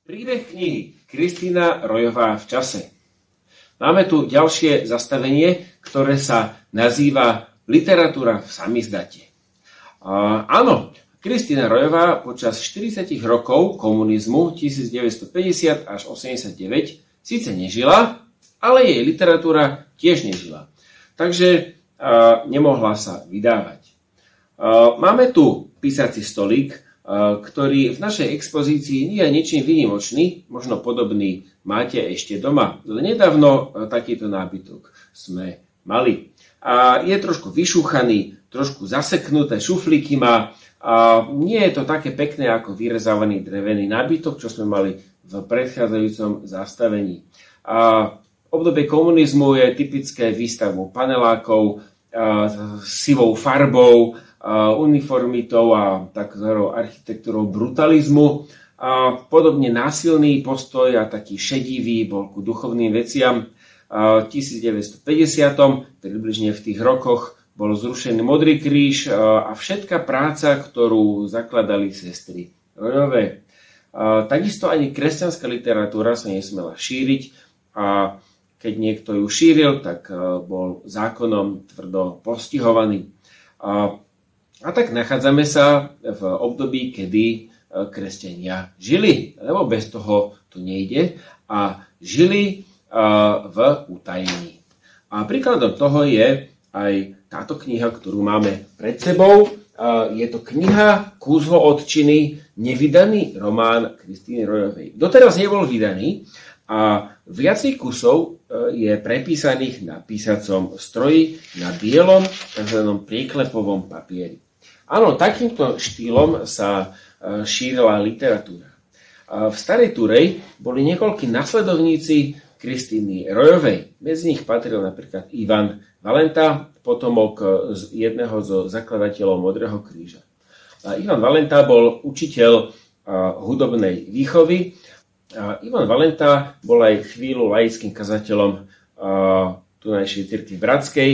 Príbeh knihy Kristína Rojová v čase. Máme tu ďalšie zastavenie, ktoré sa nazýva Literatúra v samizdate. Áno, Kristína Rojová počas 40 rokov komunizmu 1950 až 89 síce nežila, ale jej literatúra tiež nežila. Takže nemohla sa vydávať. Máme tu písací stolík, ktorý v našej expozícii nie je ničím výnimočný, možno podobný máte ešte doma. Nedávno takýto nábytok sme mali. A je trošku vyšúchaný, trošku zaseknuté šuflíky má. A nie je to také pekné ako vyrezávaný drevený nábytok, čo sme mali v predchádzajúcom zastavení. A obdobie komunizmu je typické výstavou panelákov, sivou farbou, uniformitou a takzvanou architektúrou brutalizmu. A podobne násilný postoj a taký šedivý bol ku duchovným veciam. V 1950, približne v tých rokoch, bol zrušený Modrý kríž a všetká práca, ktorú zakladali sestry Rojové. Takisto ani kresťanská literatúra sa nesmela šíriť a keď niekto ju šíril, tak bol zákonom tvrdo postihovaný. A tak nachádzame sa v období, kedy kresťania žili, lebo bez toho to nejde, a žili v utajení. A príkladom toho je aj táto kniha, ktorú máme pred sebou. Je to kniha Kúzlo otčiny, nevydaný román Kristíny Rojovej. Doteraz nebol vydaný a viacej kusov je prepísaných na písacom stroji na bielom, tzv. Prieklepovom papieri. Áno, takýmto štýlom sa šírila literatúra. V Starej Turej boli niekoľkí nasledovníci Kristíny Rojovej. Medzi nich patril napríklad Ivan Valenta, potomok jedného zo zakladateľov Modrého kríža. Ivan Valenta bol učiteľ hudobnej výchovy. Ivan Valenta bol aj chvíľu laickým kazateľom tunajšej cirkvi bratskej.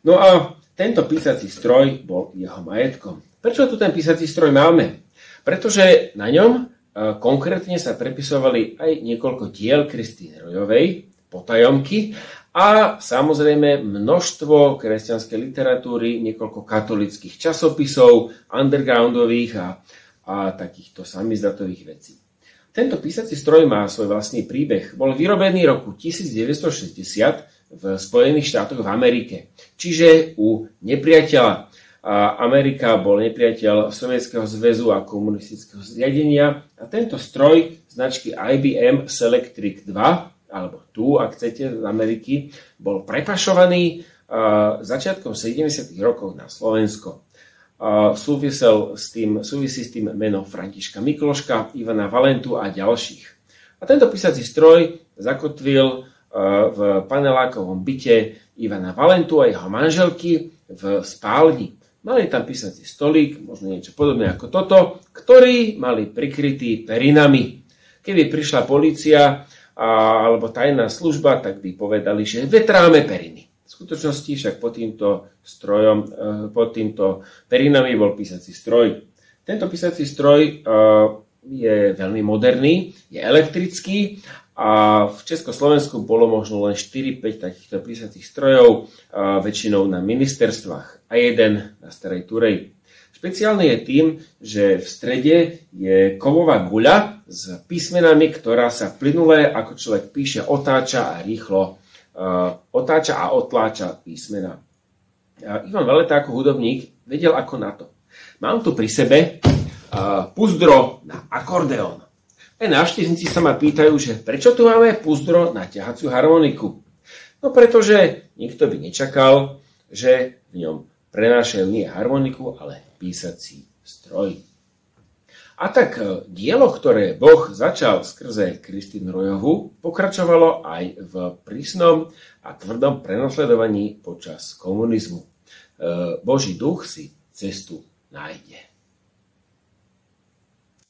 No a tento písací stroj bol jeho majetkom. Prečo tu ten písací stroj máme? Pretože na ňom konkrétne sa prepisovali aj niekoľko diel Kristíny Rojovej, potajomky, a samozrejme množstvo kresťanskej literatúry, niekoľko katolických časopisov, undergroundových a takýchto samizdatových vecí. Tento písací stroj má svoj vlastný príbeh. Bol vyrobený roku 1960 v Spojených štátoch v Amerike, čiže u nepriateľa. Amerika bol nepriateľ Sovietskeho zväzu a komunistického zriadenia a tento stroj značky IBM Selectric 2, alebo tu, ak chcete, z Ameriky, bol prepašovaný začiatkom 70. rokov na Slovensko. Súvisí s tým meno Františka Mikloška, Ivana Valentu a ďalších. A tento písací stroj zakotvil v panelákovom byte Ivana Valentu a jeho manželky v spálni. Mali tam písací stolík, možno niečo podobné ako toto, ktorý mali prikrytý perinami. Keby prišla polícia alebo tajná služba, tak by povedali, že vetráme periny. V skutočnosti však pod týmto perinami bol písací stroj. Tento písací stroj je veľmi moderný, je elektrický a v Československu bolo možno len 4-5 takýchto písacích strojov, väčšinou na ministerstvách a jeden na Starej Turej. Špeciálny je tým, že v strede je kovová guľa s písmenami, ktorá sa plynule, ako človek píše, otáča a rýchlo otáča a otláča písmena. Ivan Valenta ako hudobník vedel ako na to. Mám tu pri sebe puzdro na akordeón. Aj návštevníci sa ma pýtajú, že prečo tu máme puzdro na ťahaciu harmoniku. No pretože nikto by nečakal, že v ňom prenášajú nie harmoniku, ale písací stroj. A tak dielo, ktoré Boh začal skrze Kristínu Rojovú, pokračovalo aj v prísnom a tvrdom prenasledovaní počas komunizmu. Boží duch si cestu nájde.